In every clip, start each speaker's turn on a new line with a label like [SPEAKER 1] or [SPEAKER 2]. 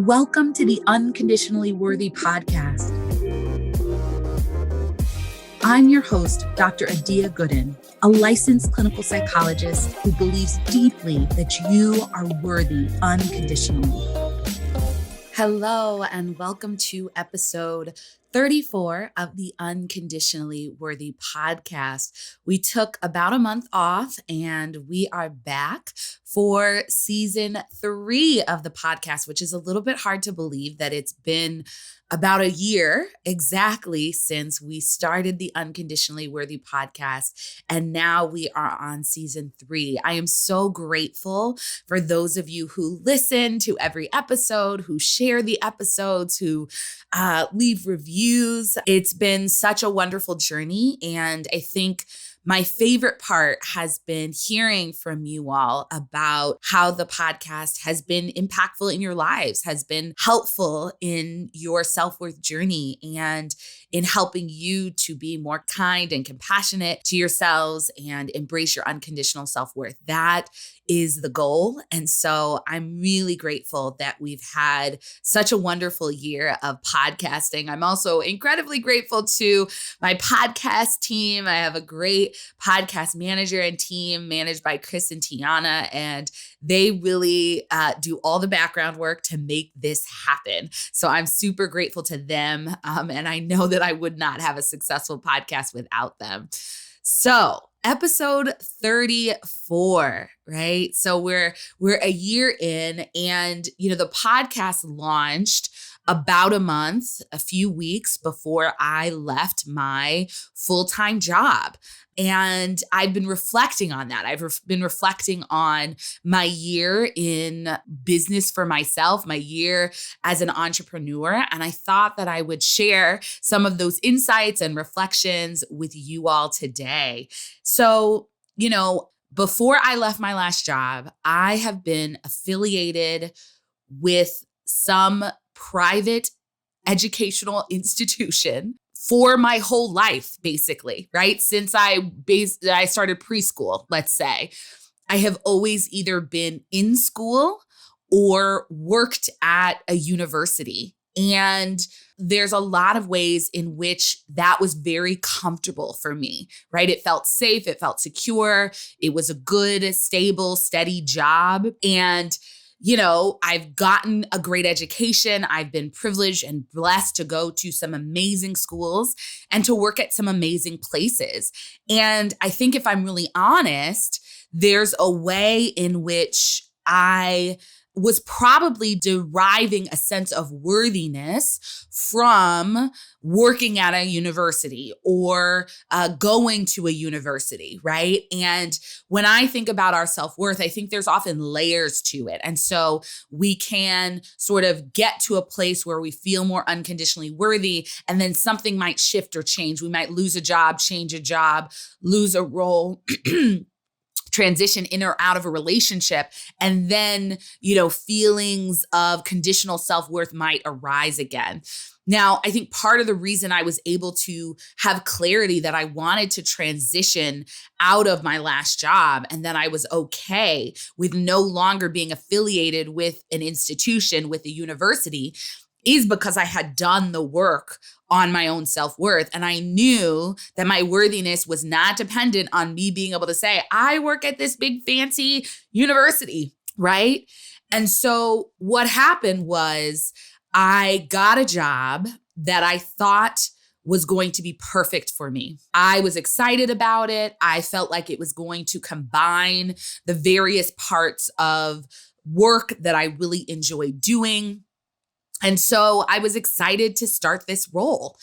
[SPEAKER 1] Welcome to the Unconditionally Worthy Podcast. I'm your host, Dr. Adia Gooden, a licensed clinical psychologist who believes deeply that you are worthy unconditionally. Hello, and welcome to episode 34 of the Unconditionally Worthy Podcast. We took about a month off and we are back for season 3 of the podcast, which is a little bit hard to believe that it's been about a year exactly since we started the Unconditionally Worthy Podcast. And now we are on season 3. I am so grateful for those of you who listen to every episode, who share the episodes, who leave reviews. It's been such a wonderful journey. And I think my favorite part has been hearing from you all about how the podcast has been impactful in your lives, has been helpful in your self-worth journey, and in helping you to be more kind and compassionate to yourselves and embrace your unconditional self-worth. That is the goal. And so I'm really grateful that we've had such a wonderful year of podcasting. I'm also incredibly grateful to my podcast team. I have a great podcast manager and team managed by Chris and Tiana, and they really do all the background work to make this happen. So I'm super grateful to them. And I know that I would not have a successful podcast without them. So episode 34, right? So we're a year in, and the podcast launched about a few weeks before I left my full-time job. And I've been reflecting on that. I've been reflecting on my year in business for myself, my year as an entrepreneur. And I thought that I would share some of those insights and reflections with you all today. So, before I left my last job, I have been affiliated with some private educational institution for my whole life, basically, right? Since I started preschool, let's say, I have always either been in school or worked at a university. And there's a lot of ways in which that was very comfortable for me, right? It felt safe. It felt secure. It was a good, stable, steady job. And I've gotten a great education. I've been privileged and blessed to go to some amazing schools and to work at some amazing places. And I think if I'm really honest, there's a way in which I was probably deriving a sense of worthiness from working at a university or going to a university, right? And when I think about our self-worth, I think there's often layers to it. And so we can sort of get to a place where we feel more unconditionally worthy, and then something might shift or change. We might lose a job, change a job, lose a role, transition in or out of a relationship. And then, feelings of conditional self-worth might arise again. Now, I think part of the reason I was able to have clarity that I wanted to transition out of my last job and that I was okay with no longer being affiliated with an institution, with a university, is because I had done the work on my own self-worth. And I knew that my worthiness was not dependent on me being able to say, I work at this big fancy university, right? And so what happened was I got a job that I thought was going to be perfect for me. I was excited about it. I felt like it was going to combine the various parts of work that I really enjoy doing. And so I was excited to start this role.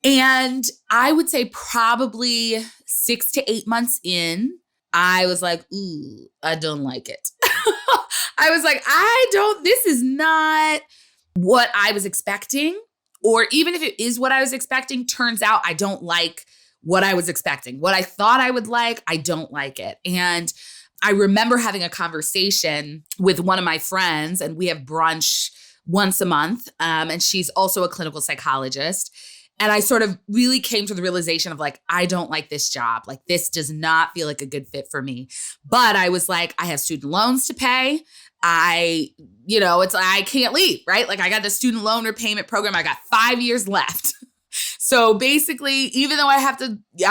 [SPEAKER 1] And I would say probably 6 to 8 months in, I was like, ooh, I don't like it. I was like, this is not what I was expecting. Or even if it is what I was expecting, turns out I don't like what I was expecting. What I thought I would like, I don't like it. And I remember having a conversation with one of my friends, and we have brunch once a month. And she's also a clinical psychologist. And I sort of really came to the realization of like, I don't like this job. Like, this does not feel like a good fit for me. But I was like, I have student loans to pay. I, it's like, I can't leave, right? Like I got the student loan repayment program. I got 5 years left. So basically, even though I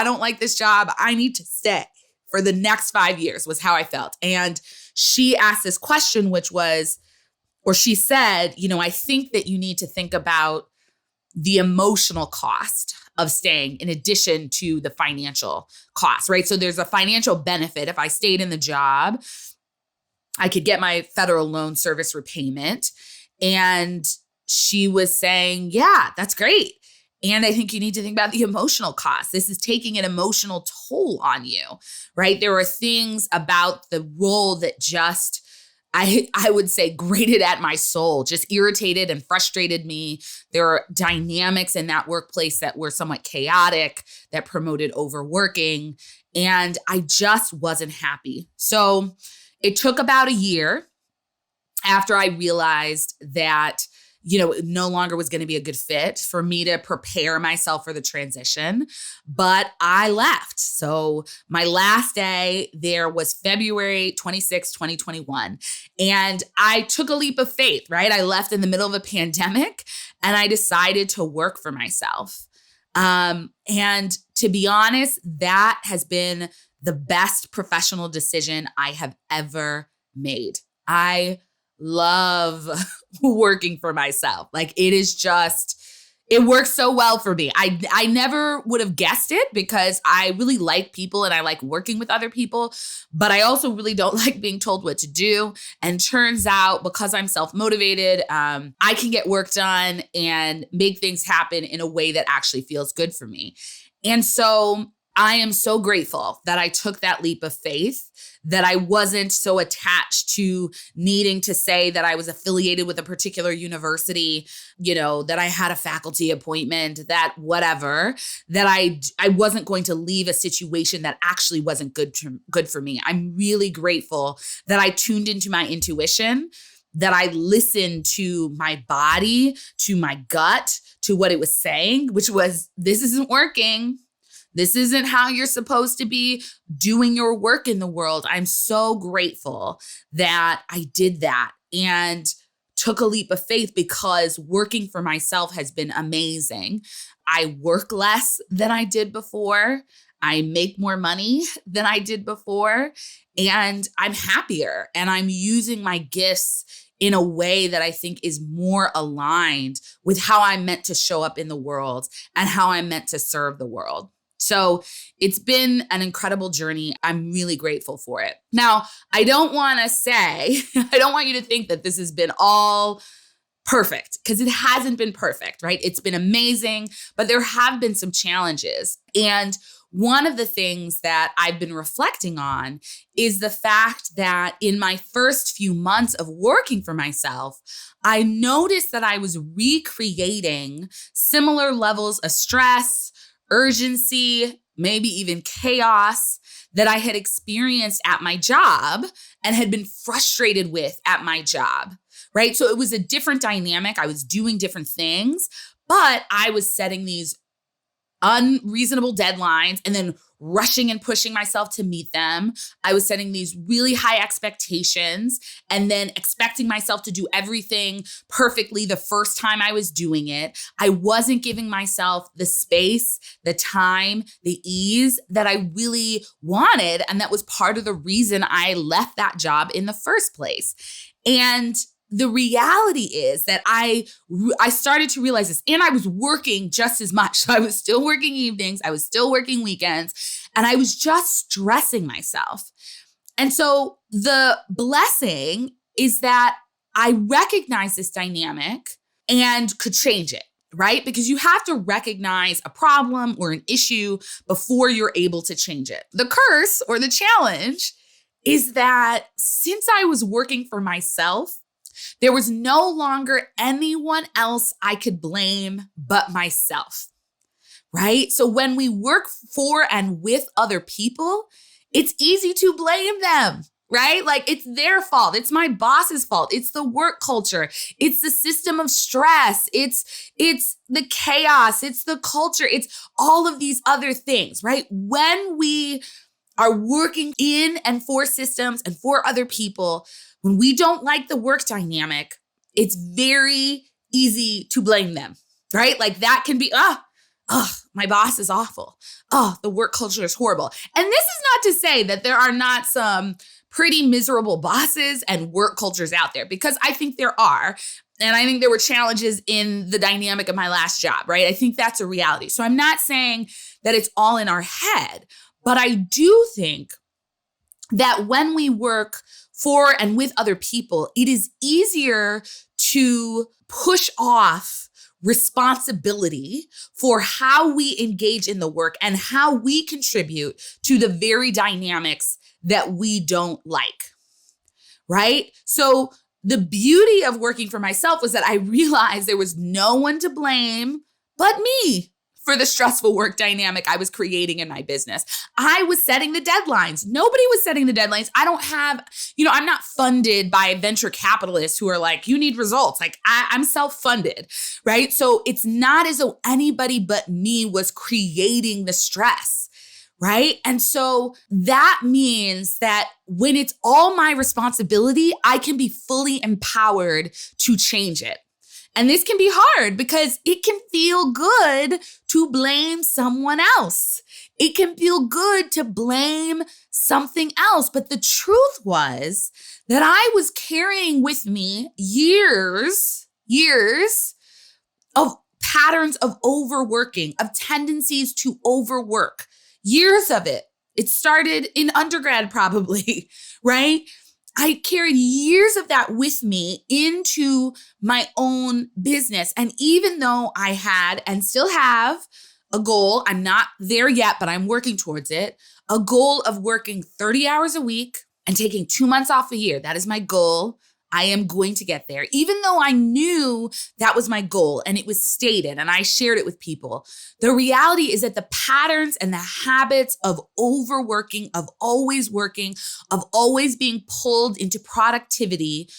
[SPEAKER 1] don't like this job, I need to stay for the next 5 years was how I felt. And she asked this question, she said, I think that you need to think about the emotional cost of staying in addition to the financial cost, right? So there's a financial benefit. If I stayed in the job, I could get my federal loan service repayment. And she was saying, yeah, that's great. And I think you need to think about the emotional cost. This is taking an emotional toll on you, right? There are things about the role that just, I would say, grated at my soul, just irritated and frustrated me. There are dynamics in that workplace that were somewhat chaotic, that promoted overworking, and I just wasn't happy. So it took about a year after I realized that it no longer was going to be a good fit for me to prepare myself for the transition, but I left. So my last day there was February 26, 2021. And I took a leap of faith, right? I left in the middle of a pandemic and I decided to work for myself. And to be honest, that has been the best professional decision I have ever made. I love working for myself. Like it works so well for me. I never would have guessed it because I really like people and I like working with other people, but I also really don't like being told what to do. And turns out because I'm self-motivated, I can get work done and make things happen in a way that actually feels good for me. And so I am so grateful that I took that leap of faith, that I wasn't so attached to needing to say that I was affiliated with a particular university, that I had a faculty appointment, that whatever, that I wasn't going to leave a situation that actually wasn't good for me. I'm really grateful that I tuned into my intuition, that I listened to my body, to my gut, to what it was saying, which was, this isn't working. This isn't how you're supposed to be doing your work in the world. I'm so grateful that I did that and took a leap of faith because working for myself has been amazing. I work less than I did before. I make more money than I did before, and I'm happier and I'm using my gifts in a way that I think is more aligned with how I'm meant to show up in the world and how I'm meant to serve the world. So it's been an incredible journey. I'm really grateful for it. Now, I don't want you to think that this has been all perfect, because it hasn't been perfect, right? It's been amazing, but there have been some challenges. And one of the things that I've been reflecting on is the fact that in my first few months of working for myself, I noticed that I was recreating similar levels of stress, urgency, maybe even chaos that I had experienced at my job and had been frustrated with at my job, right? So it was a different dynamic. I was doing different things, but I was setting these unreasonable deadlines and then rushing and pushing myself to meet them. I was setting these really high expectations and then expecting myself to do everything perfectly the first time I was doing it. I wasn't giving myself the space, the time, the ease that I really wanted. And that was part of the reason I left that job in the first place. And the reality is that I started to realize this, and I was working just as much. So I was still working evenings, I was still working weekends, and I was just stressing myself. And so the blessing is that I recognized this dynamic and could change it, right? Because you have to recognize a problem or an issue before you're able to change it. The curse or the challenge is that since I was working for myself, there was no longer anyone else I could blame but myself, right? So when we work for and with other people, it's easy to blame them, right? Like it's their fault. It's my boss's fault. It's the work culture. It's the system of stress. It's the chaos. It's the culture. It's all of these other things, right? When we are working in and for systems and for other people, When we don't like the work dynamic, it's very easy to blame them, right? Like that can be, my boss is awful. Oh, the work culture is horrible. And this is not to say that there are not some pretty miserable bosses and work cultures out there, because I think there are. And I think there were challenges in the dynamic of my last job, right? I think that's a reality. So I'm not saying that it's all in our head, but I do think that when we work for and with other people, it is easier to push off responsibility for how we engage in the work and how we contribute to the very dynamics that we don't like, right? So the beauty of working for myself was that I realized there was no one to blame but me for the stressful work dynamic I was creating in my business. I was setting the deadlines. Nobody was setting the deadlines. I don't have, I'm not funded by venture capitalists who are like, you need results. Like I'm self-funded, right? So it's not as though anybody but me was creating the stress, right? And so that means that when it's all my responsibility, I can be fully empowered to change it. And this can be hard because it can feel good to blame someone else. It can feel good to blame something else. But the truth was that I was carrying with me years of patterns of overworking, of tendencies to overwork, years of it. It started in undergrad probably, right? I carried years of that with me into my own business. And even though I had and still have a goal, I'm not there yet, but I'm working towards it, a goal of working 30 hours a week and taking 2 months off a year. That is my goal. I am going to get there. Even though I knew that was my goal and it was stated and I shared it with people, the reality is that the patterns and the habits of overworking, of always working, of always being pulled into productivity,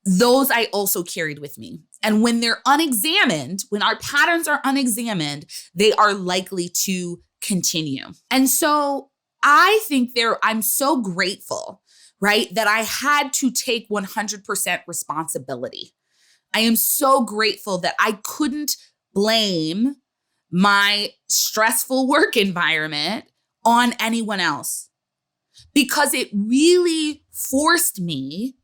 [SPEAKER 1] those I also carried with me. And when they're unexamined, when our patterns are unexamined, they are likely to continue. And so I think I'm so grateful, right, that I had to take 100% responsibility. I am so grateful that I couldn't blame my stressful work environment on anyone else, because it really forced me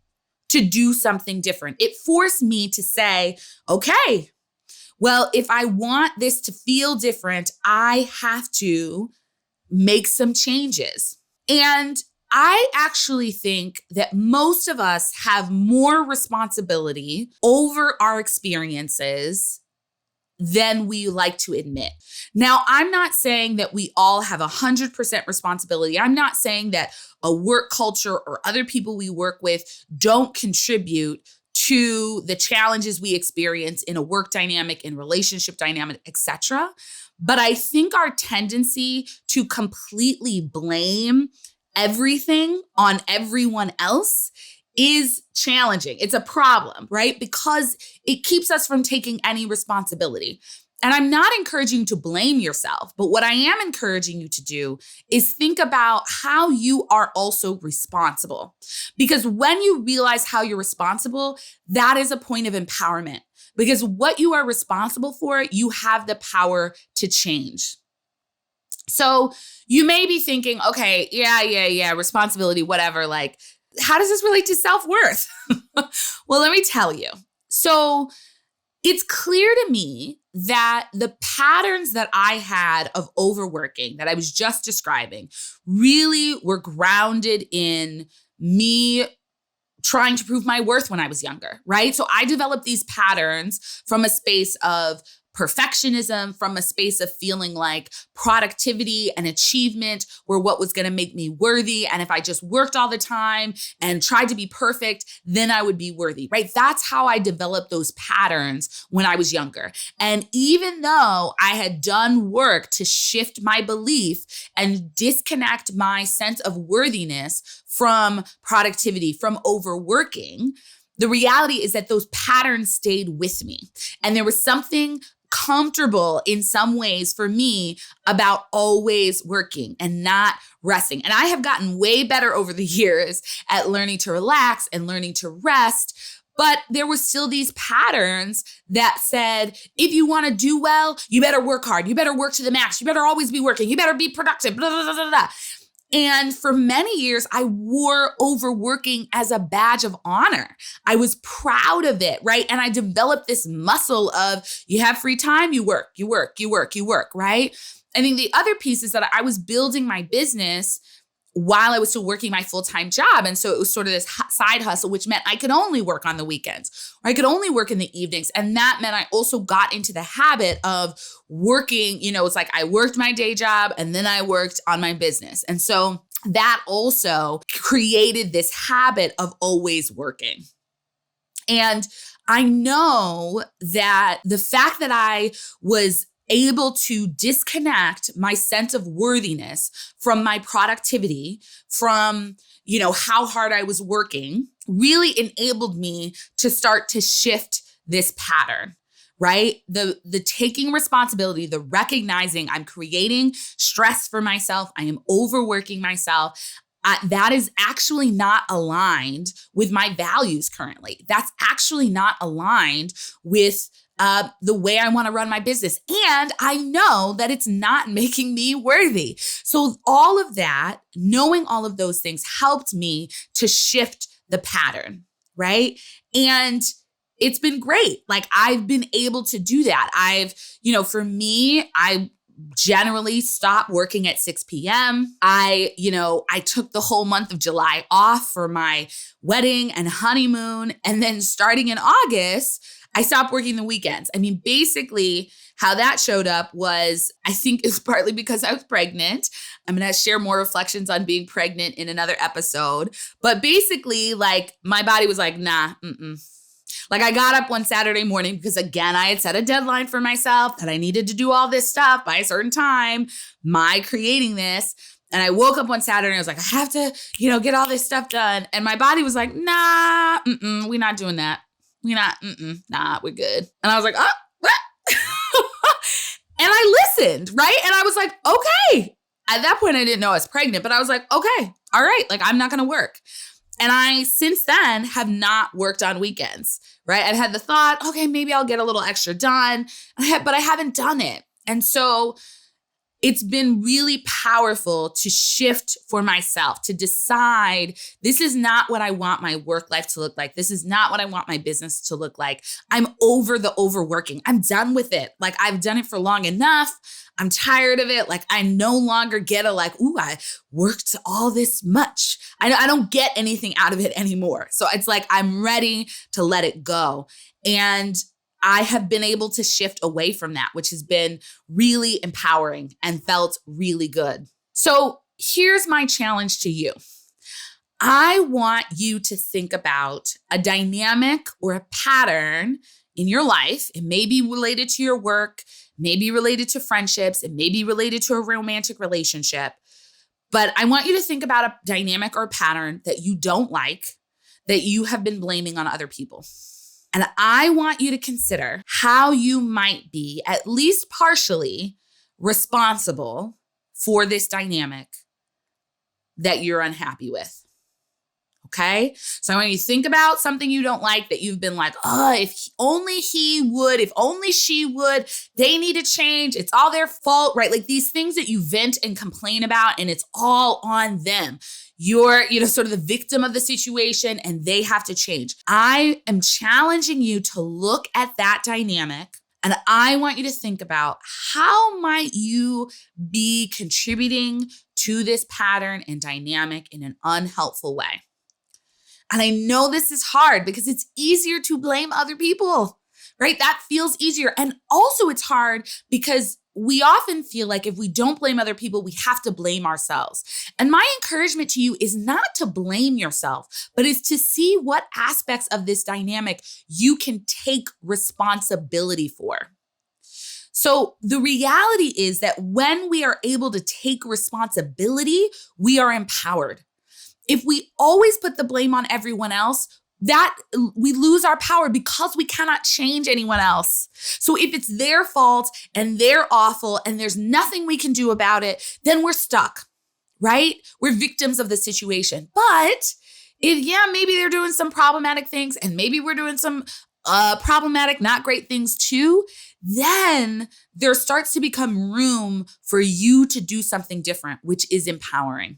[SPEAKER 1] to do something different. It forced me to say, okay, well, if I want this to feel different, I have to make some changes. And I actually think that most of us have more responsibility over our experiences than we like to admit. Now, I'm not saying that we all have 100% responsibility. I'm not saying that a work culture or other people we work with don't contribute to the challenges we experience in a work dynamic, in relationship dynamic, etc. But I think our tendency to completely blame everything on everyone else is challenging. It's a problem, right? Because it keeps us from taking any responsibility. And I'm not encouraging you to blame yourself, but what I am encouraging you to do is think about how you are also responsible. Because when you realize how you're responsible, that is a point of empowerment. Because what you are responsible for, you have the power to change. So you may be thinking, okay, yeah, responsibility, whatever. Like, how does this relate to self-worth? Well, let me tell you. So it's clear to me that the patterns that I had of overworking that I was just describing really were grounded in me trying to prove my worth when I was younger, right? So I developed these patterns from a space of perfectionism, from a space of feeling like productivity and achievement were what was going to make me worthy. And if I just worked all the time and tried to be perfect, then I would be worthy, right? That's how I developed those patterns when I was younger. And even though I had done work to shift my belief and disconnect my sense of worthiness from productivity, from overworking, the reality is that those patterns stayed with me. And there was something comfortable in some ways for me about always working and not resting. And I have gotten way better over the years at learning to relax and learning to rest. But there were still these patterns that said, if you want to do well, you better work hard. You better work to the max. You better always be working. You better be productive. Blah, blah, blah, blah, blah. And for many years, I wore overworking as a badge of honor. I was proud of it, right? And I developed this muscle of you have free time, you work, right? I think the other piece is that I was building my business while I was still working my full-time job. And so it was sort of this side hustle, which meant I could only work on the weekends or I could only work in the evenings. And that meant I also got into the habit of working, it's like I worked my day job and then I worked on my business. And so that also created this habit of always working. And I know that the fact that I was able to disconnect my sense of worthiness from my productivity, from, how hard I was working, really enabled me to start to shift this pattern, right? The taking responsibility, the recognizing I'm creating stress for myself, I am overworking myself. That is actually not aligned with my values currently. That's actually not aligned with the way I want to run my business. And I know that it's not making me worthy. So all of that, knowing all of those things helped me to shift the pattern, right? And it's been great. Like I've been able to do that. For me, I generally stop working at 6 p.m. I took the whole month of July off for my wedding and honeymoon. And then starting in August, I stopped working the weekends. I mean, basically how that showed up was, I think it's partly because I was pregnant. I'm going to share more reflections on being pregnant in another episode. But basically, like my body was like, nah, Like I got up one Saturday morning because again, I had set a deadline for myself that I needed to do all this stuff by a certain time, my creating this. And I woke up one Saturday and I was like, I have to, get all this stuff done. And my body was like, nah, we're not doing that. We're not, nah, we're good. And I was like, oh, what? And I listened, right? And I was like, okay. At that point, I didn't know I was pregnant, but I was like, okay, all right. Like I'm not going to work. And I, since then, have not worked on weekends, right? I've had the thought, okay, maybe I'll get a little extra done, but I haven't done it. And so it's been really powerful to shift for myself, to decide this is not what I want my work life to look like. This is not what I want my business to look like. I'm over the overworking. I'm done with it. Like I've done it for long enough. I'm tired of it. Like I no longer get I worked all this much. I don't get anything out of it anymore. So it's like, I'm ready to let it go. And I have been able to shift away from that, which has been really empowering and felt really good. So here's my challenge to you. I want you to think about a dynamic or a pattern in your life. It may be related to your work, may be related to friendships, it may be related to a romantic relationship. But I want you to think about a dynamic or a pattern that you don't like, that you have been blaming on other people. And I want you to consider how you might be, at least partially, responsible for this dynamic that you're unhappy with. Okay? So I want you to think about something you don't like that you've been like, if only he would, if only she would, they need to change. It's all their fault, right? Like these things that you vent and complain about, and it's all on them. You're, sort of the victim of the situation and they have to change. I am challenging you to look at that dynamic, and I want you to think about how might you be contributing to this pattern and dynamic in an unhelpful way. And I know this is hard because it's easier to blame other people, right? That feels easier. And also it's hard because we often feel like if we don't blame other people, we have to blame ourselves. And my encouragement to you is not to blame yourself, but is to see what aspects of this dynamic you can take responsibility for. So the reality is that when we are able to take responsibility, we are empowered. If we always put the blame on everyone else, that we lose our power because we cannot change anyone else. So if it's their fault and they're awful and there's nothing we can do about it, then we're stuck, right? We're victims of the situation. But maybe they're doing some problematic things and maybe we're doing some problematic, not great things too, then there starts to become room for you to do something different, which is empowering.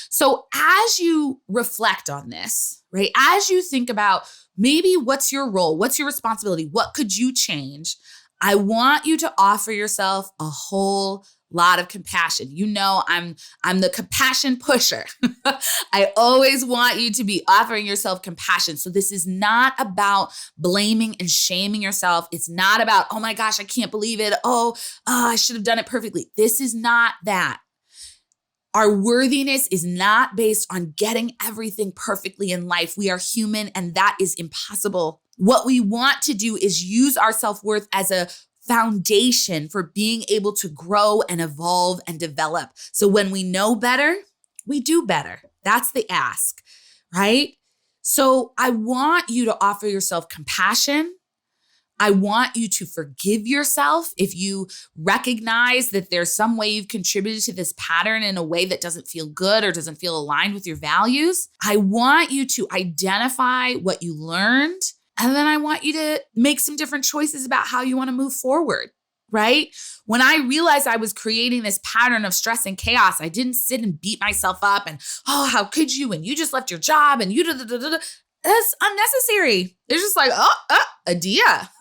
[SPEAKER 1] So as you reflect on this, right, as you think about maybe what's your role, what's your responsibility, what could you change, I want you to offer yourself a whole lot of compassion. You know, I'm the compassion pusher. I always want you to be offering yourself compassion. So this is not about blaming and shaming yourself. It's not about, oh my gosh, I can't believe it. I should have done it perfectly. This is not that. Our worthiness is not based on getting everything perfectly in life. We are human and that is impossible. What we want to do is use our self-worth as a foundation for being able to grow and evolve and develop. So when we know better, we do better. That's the ask, right? So I want you to offer yourself compassion. I want you to forgive yourself if you recognize that there's some way you've contributed to this pattern in a way that doesn't feel good or doesn't feel aligned with your values. I want you to identify what you learned. And then I want you to make some different choices about how you want to move forward, right? When I realized I was creating this pattern of stress and chaos, I didn't sit and beat myself up and, how could you? And you just left your job and you da-da-da-da-da. That's unnecessary. They're just like, Adia,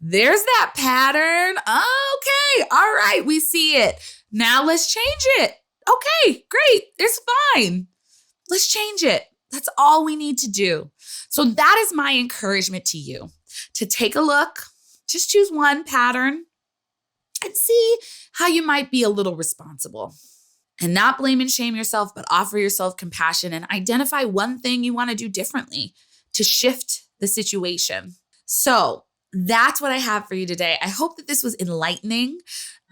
[SPEAKER 1] there's that pattern. Okay, all right, we see it. Now let's change it. Okay, great, it's fine. Let's change it. That's all we need to do. So that is my encouragement to you, to take a look, just choose one pattern and see how you might be a little responsible. And not blame and shame yourself, but offer yourself compassion and identify one thing you want to do differently to shift the situation. So that's what I have for you today. I hope that this was enlightening.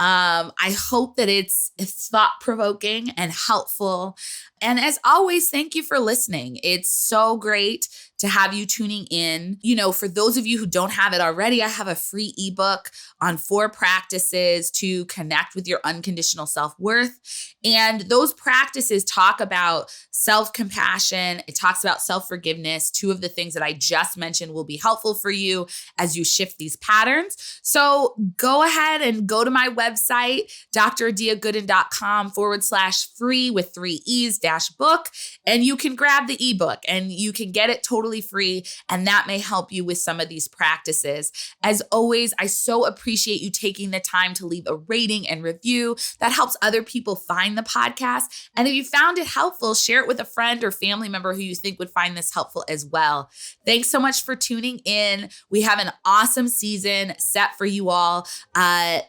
[SPEAKER 1] I hope that it's thought-provoking and helpful. And as always, thank you for listening. It's so great to have you tuning in. You know, for those of you who don't have it already, I have a free ebook on 4 practices to connect with your unconditional self-worth. And those practices talk about self-compassion. It talks about self-forgiveness. 2 of the things that I just mentioned will be helpful for you as you shift these patterns. So go ahead and go to my website, dradiagooden.com/free with 3 E's -book. And you can grab the ebook and you can get it totally free. And that may help you with some of these practices. As always, I so appreciate you taking the time to leave a rating and review. That helps other people find the podcast. And if you found it helpful, share it with a friend or family member who you think would find this helpful as well. Thanks so much for tuning in. We have an awesome season set for you all.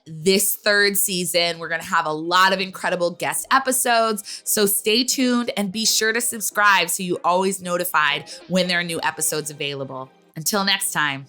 [SPEAKER 1] This 3rd season, we're going to have a lot of incredible guest episodes. So stay tuned and be sure to subscribe so you're always notified when there are new episodes available. Until next time.